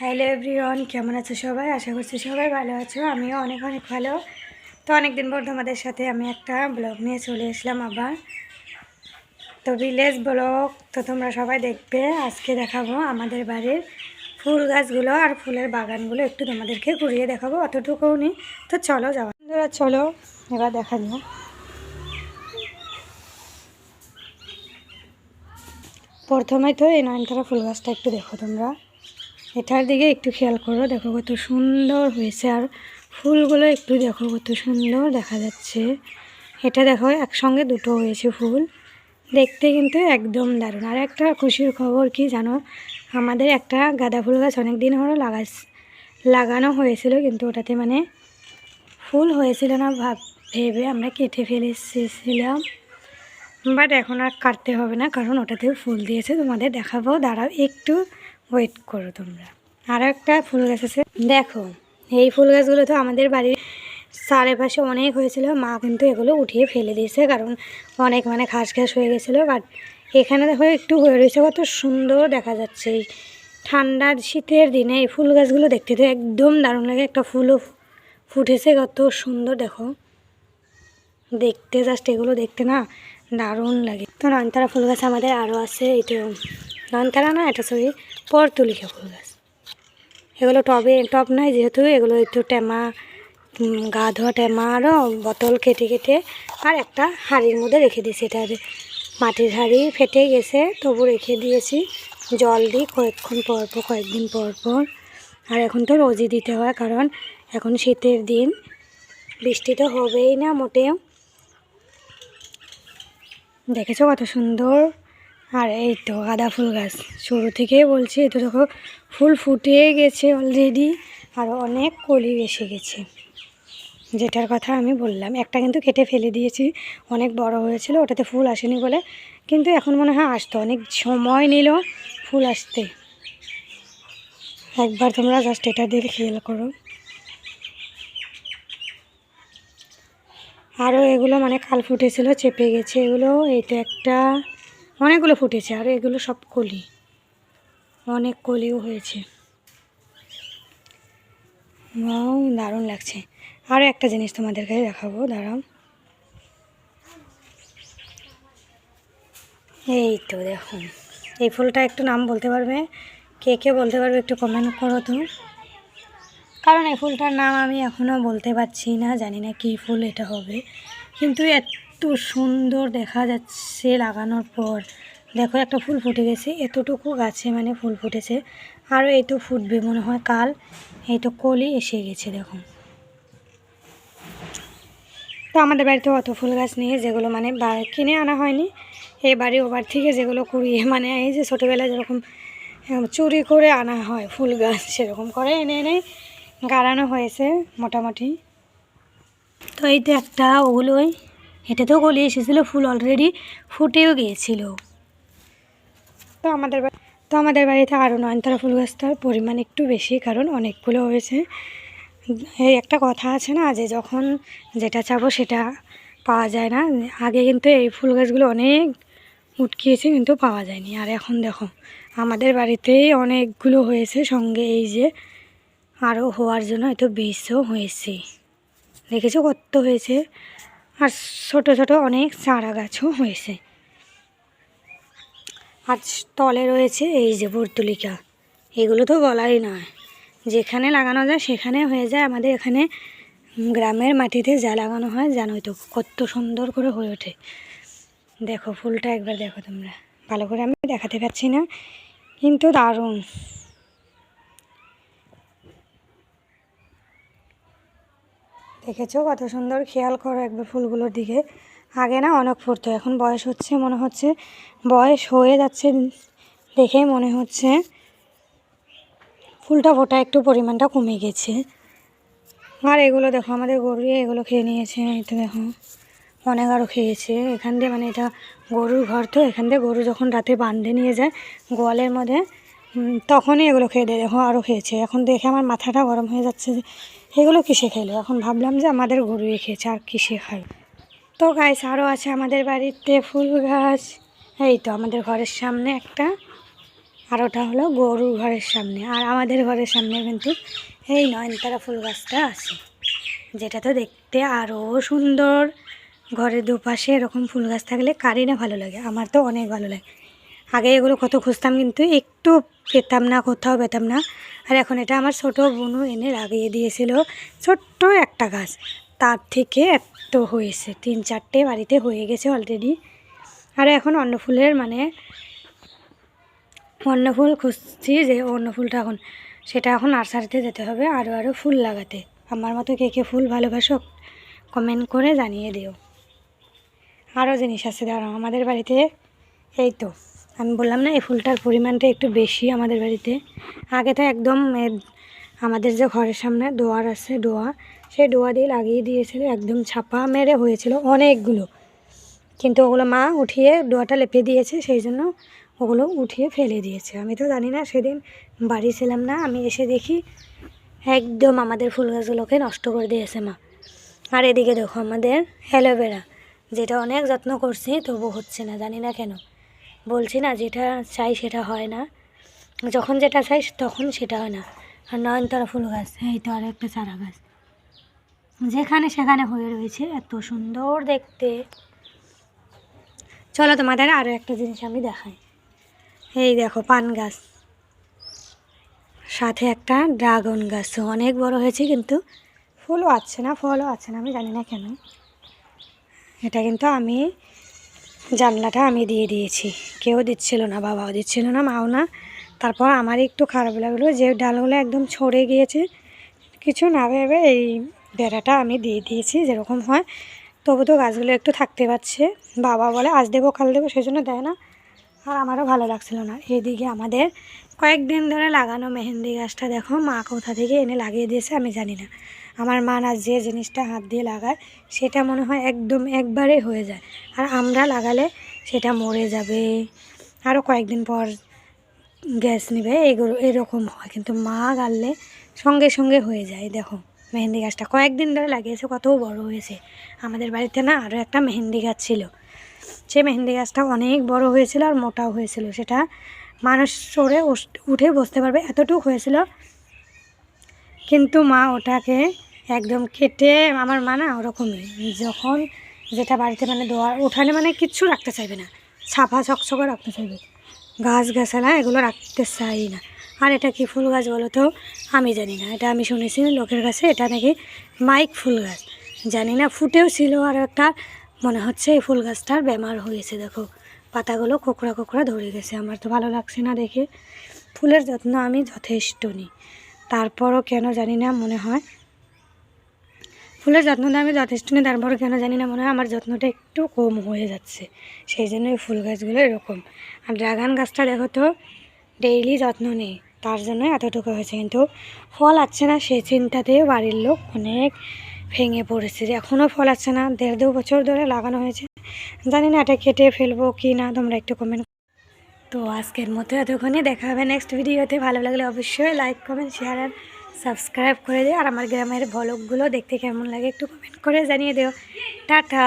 Hello everyone, কেমন আছো সবাই? আশা করছি সবাই ভালো আছো। আমিও অনেক অনেক ভালো। তো অনেক দিন পর তোমাদের সাথে আমি একটা ব্লগ নিয়ে চলে আসলাম আবার। তো ভিলেজ ব্লগ তো তোমরা সবাই দেখবে। আজকে দেখাবো আমাদের বাড়ির ফুল গাছগুলো আর ফুলের বাগানগুলো একটু তোমাদেরকে ঘুরিয়ে দেখাবো, অতটুকুও নেই। তো চলো যাওয়া, চলো এবার দেখা যাও। প্রথমে তো এই নয়নতারা ফুল গাছটা একটু দেখো তোমরা, এটার দিকে একটু খেয়াল করো, দেখো কত সুন্দর হয়েছে। আর ফুলগুলো একটু দেখো কত সুন্দর দেখা যাচ্ছে। এটা দেখো একসঙ্গে দুটো হয়েছে ফুল, দেখতে কিন্তু একদম দারুণ। আর একটা খুশির খবর কি জানো, আমাদের একটা গাঁদা ফুল গাছ অনেক দিন হলো লাগানো হয়েছিল, কিন্তু ওটাতে মানে ফুল হয়েছিল না ভেবে আমরা কেটে ফেলেছিলাম। বাট এখন আর কাটতে হবে না, কারণ ওটাতেও ফুল দিয়েছে, তোমাদের দেখাবো, দাঁড়াও একটু ওয়েট করো তোমরা। আর একটা ফুল গাছ আছে দেখো, এই ফুল গাছগুলো তো আমাদের বাড়ির চারিপাশে অনেক হয়েছিল, মা কিন্তু এগুলো উঠিয়ে ফেলে দিয়েছে, কারণ অনেক মানে ঘাস হয়ে গেছিলো। বাট এখানে দেখো একটু হয়ে রয়েছে, কত সুন্দর দেখা যাচ্ছে। এই ঠান্ডার শীতের দিনে এই ফুল গাছগুলো দেখতে তো একদম দারুণ লাগে। একটা ফুলও ফুটেছে, কত সুন্দর দেখো দেখতে, জাস্ট এগুলো দেখতে না দারুণ লাগে। তো নয়নতারা ফুল গাছ আমাদের আরও আছে। এটা নয়নতারা না, এটা সরি পর্তুলিকা ফুল গাছ। এগুলো টব নাই যেহেতু, এগুলো একটু টেমা, গা ধোয়া টেমা আরও বোতল কেটে কেটে আর একটা হাঁড়ির মধ্যে রেখে দিয়েছি। এটা মাটির হাঁড়ি ফেটে গেছে, তবু রেখে দিয়েছি। জল দিই কয়েকদিন পর পর। আর এখন তো রোজই দিতে হয়, কারণ এখন শীতের দিন, বৃষ্টি তো হবেই না মোটেও। দেখেছো কত সুন্দর। আর এই তো গাঁদা ফুল গাছ, শুরু থেকেই বলছি, এই তো দেখো ফুল ফুটে গেছে অলরেডি, আরও অনেক কলি এসে গেছে, যেটার কথা আমি বললাম। একটা কিন্তু কেটে ফেলে দিয়েছি, অনেক বড় হয়েছিল, ওটাতে ফুল আসেনি বলে, কিন্তু এখন মনে হয় আসতো, অনেক সময় নিল ফুল আসতে। একবার তোমরা জাস্ট এটা দিয়ে খেয়াল করো। আরও এগুলো মানে কাল ফুটেছিল, চেপে গেছে এগুলো। এই তো একটা, অনেকগুলো ফুটেছে, আর এগুলো সব কলি, অনেক কলিও হয়েছে। দারুণ লাগছে। আরও একটা জিনিস তোমাদেরকে দেখাবো, দাঁড়াও। এই তো দেখো, এই ফুলটা একটু নাম বলতে পারবে? কে কে বলতে পারবে একটু কমেন্ট করো তো, কারণ এই ফুলটার নাম আমি এখনও বলতে পারছি না, জানি না কী ফুল এটা হবে, কিন্তু এত সুন্দর দেখা যাচ্ছে লাগানোর পর। দেখো একটা ফুল ফুটে গেছে, এতটুকু গাছে মানে ফুল ফুটেছে, আরও এই তো ফুটবে মনে হয় কাল। এই তো কলি এসে গেছে দেখো। তো আমাদের বাড়িতে অত ফুল গাছ নেই, যেগুলো মানে কিনে আনা হয়নি, এই বাড়ি ও বাড়ি থেকে যেগুলো কুড়িয়ে, মানে এই যে ছোটোবেলায় যেরকম চুরি করে আনা হয় ফুল গাছ, সেরকম করে এনে এনে গাড়ানো হয়েছে মোটামুটি। তো এই তো একটা, ওগুলোই এটাতেও গলিয়ে এসেছিলো, ফুল অলরেডি ফুটেও গিয়েছিল। তো আমাদের বাড়িতে আরও নয়নতারা ফুল গাছটার পরিমাণ একটু বেশি, কারণ অনেকগুলো হয়েছে। এই একটা কথা আছে না, যে যখন যেটা চাবো সেটা পাওয়া যায় না। আগে কিন্তু এই ফুল গাছগুলো অনেক উটকিয়েছে, কিন্তু পাওয়া যায়নি। আর এখন দেখো আমাদের বাড়িতেই অনেকগুলো হয়েছে, সঙ্গে এই যে আরও হওয়ার জন্য হয়তো বীজও হয়েছে, দেখেছো কত হয়েছে। আর ছোট ছোট অনেক চারা গাছও হয়েছে। আর তলে রয়েছে এই যে পর্তুলিকা, এগুলো তো বলাই নয়, যেখানে লাগানো যায় সেখানে হয়ে যায়। আমাদের এখানে গ্রামের মাটিতে যা লাগানো হয় জানোই তো কত সুন্দর করে হয়ে ওঠে। দেখো ফুলটা একবার দেখো তোমরা, ভালো করে আমি দেখাতে পারছি না, কিন্তু দারুণ। দেখেছো কত সুন্দর, খেয়াল করো একবার ফুলগুলোর দিকে। আগে না অনেক ফুটতো, এখন বয়স হচ্ছে, মনে হচ্ছে বয়স হয়ে যাচ্ছে দেখেই মনে হচ্ছে ফুলটা ফোটা একটু পরিমাণটা কমে গেছে। আর এগুলো দেখো আমাদের গরু এগুলো খেয়ে নিয়েছে, এটা দেখো অনেক আরও খেয়েছে। এখান দিয়ে মানে এটা গরুর ঘর, তো এখান দিয়ে গরু যখন রাতে বাঁধে নিয়ে যায় গোয়ালের মধ্যে, তখনই এগুলো খেয়ে দেয়। দেখো আরও খেয়েছে। এখন দেখে আমার মাথাটা গরম হয়ে যাচ্ছে যে এগুলো কিসে খেলো। এখন ভাবলাম যে আমাদের গরুই খেয়েছে, আর কিসে খাই। তো গাছ আরও আছে আমাদের বাড়িতে ফুল গাছ। এই তো আমাদের ঘরের সামনে একটা, আর ওটা হলো গরুর ঘরের সামনে। আর আমাদের ঘরের সামনে কিন্তু এই নয়নতারা ফুল গাছটা আছে, যেটা তো দেখতে আরও সুন্দর। ঘরের দুপাশে এরকম ফুল গাছ থাকলে কারই না ভালো লাগে, আমার তো অনেক ভালো লাগে। আগে এগুলো কত খুঁজতাম কিন্তু একটু পেতাম না, কোথাও পেতাম না। আর এখন এটা আমার ছোটো বোনু এনে লাগিয়ে দিয়েছিল, ছোট্ট একটা গাছ, তার থেকে এত হয়েছে, 3-4টে বাড়িতে হয়ে গেছে অলরেডি। আর এখন অন্য ফুলের অন্য ফুল খুঁজছি, যে অন্য ফুলটা সেটা এখন নার্সারিতে যেতে হবে আরও ফুল লাগাতে। আমার মতো কে কে ফুল ভালোবাসো কমেন্ট করে জানিয়ে দিও। আরও জিনিস আছে দাঁড়াও আমাদের বাড়িতে। এই তো আমি বললাম না এই ফুলটার পরিমাণটা একটু বেশি আমাদের বাড়িতে। আগে তো একদম আমাদের যে ঘরের সামনে ডোয়ার আছে, সেই ডোয়া দিয়ে লাগিয়ে দিয়েছিল, একদম ছাপা মেরে হয়েছিল অনেকগুলো, কিন্তু ওগুলো মা উঠিয়ে ডোয়াটা লেপে দিয়েছে, সেই জন্য ওগুলো উঠিয়ে ফেলে দিয়েছে। আমি তো জানি না, সেদিন বাড়ি ছিলাম না, আমি এসে দেখি একদম আমাদের ফুল গাছগুলোকে নষ্ট করে দিয়েছে মা। আর এদিকে দেখো আমাদের অ্যালোভেরা, যেটা অনেক যত্ন করছি তবু হচ্ছে না, জানি না কেন। বলছি না যেটা চাই সেটা হয় না, যখন যেটা চাই তখন সেটা হয় না। আর নয়নতারা ফুল গাছ, এই তো আর একটা চারা গাছ যেখানে সেখানে হয়ে রয়েছে, এত সুন্দর দেখতে। চলো তোমাদের আরও একটা জিনিস আমি দেখাই। এই দেখো পান গাছ, সাথে একটা ড্রাগন গাছ, অনেক বড় হয়েছে কিন্তু ফুলও আসছে না, ফলও আসছে না, আমি জানি না কেন। এটা কিন্তু আমি জানলাটা আমি দিয়ে দিয়েছি, কেউ দিচ্ছিল না, বাবাও দিচ্ছিল না, মাও না। তারপর আমার একটু খারাপ লাগলো যে ডালগুলো একদম ছড়ে গিয়েছে, কিছু না ভেবে এই বেড়াটা আমি দিয়ে দিয়েছি, যেরকম হয়। তবু তো গাছগুলো একটু থাকতে পারছে, বাবা বলে আজ দেবো কাল দেবো, সেই জন্য দেয় না। আর আমারও ভালো লাগছিল না। এদিকে আমাদের কয়েকদিন ধরে লাগানো মেহেন্দি গাছটা দেখো মা কোথা থেকে এনে লাগিয়ে দিয়েছে আমি জানি না। আমার মা না যে জিনিসটা হাত দিয়ে লাগায় সেটা মনে হয় একদম একবারে হয়ে যায়, আর আমরা লাগালে সেটা মরে যাবে, আরও কয়েকদিন পর গ্যাস নেবে, এগুলো এরকম হয়। কিন্তু মা গাললে সঙ্গে সঙ্গে হয়ে যায়। দেখো মেহেন্দি গাছটা কয়েকদিন ধরে লাগিয়েছে, কত বড় হয়েছে। আমাদের বাড়িতে না আরও একটা মেহেন্দি গাছ ছিল, সেই মেহেন্দি গাছটা অনেক বড় হয়েছিল আর মোটাও হয়েছিল, সেটা মানুষ চড়ে উঠে বসতে পারবে এতটুকু হয়েছিল। কিন্তু মা ওটাকে একদম কেটে, আমার মা না ওরকমই, যখন যেটা বাড়িতে দোয়ার উঠানে কিচ্ছু রাখতে চাইবে না, ছাপা চকচকে রাখতে চাইবে, গাছগাছালা এগুলো রাখতে চাই না। আর এটা কি ফুল গাছ বলো তো, আমি জানি না, এটা আমি শুনেছি লোকের কাছে, এটা নাকি মাইক ফুল গাছ, জানি না, ফুটেও ছিল। আর একটা মনে হচ্ছে এই ফুল গাছটার বেমার হয়েছে, দেখো পাতাগুলো কোকড়া কোকড়া ধরে গেছে। আমার তো ভালো লাগছে না দেখে। ফুলের যত্ন আমি যথেষ্ট নিই, তারপরও কেন জানি না মনে হয় ফুলের যত্নটা আমি যথেষ্ট নিই, তারপরও কেন জানি না মনে হয় আমার যত্নটা একটু কম হয়ে যাচ্ছে, সেই জন্য এই ফুল গাছগুলো এরকম। আর ড্রাগন গাছটা দেখো তো ডেইলি যত্ন নেই, তার জন্য এতটুকু হয়েছে, কিন্তু ফল আসছে না, সেই চিন্তাতে বাড়ির লোক অনেক ভেঙে পড়েছে যে এখনও ফল আসছে না। 1.5-2 বছর ধরে লাগানো হয়েছে, জানি না এটা কেটে ফেলবো কি না, তোমরা একটু কমেন্ট। তো আজকের মতো এতক্ষণে, দেখা হবে নেক্সট ভিডিওতে। ভালো লাগলে অবশ্যই লাইক কমেন্ট শেয়ার আর সাবস্ক্রাইব করে দিও। আর আমার গ্রামের ভ্লগগুলো দেখতে কেমন লাগে একটু কমেন্ট করে জানিয়ে দিও। টাটা।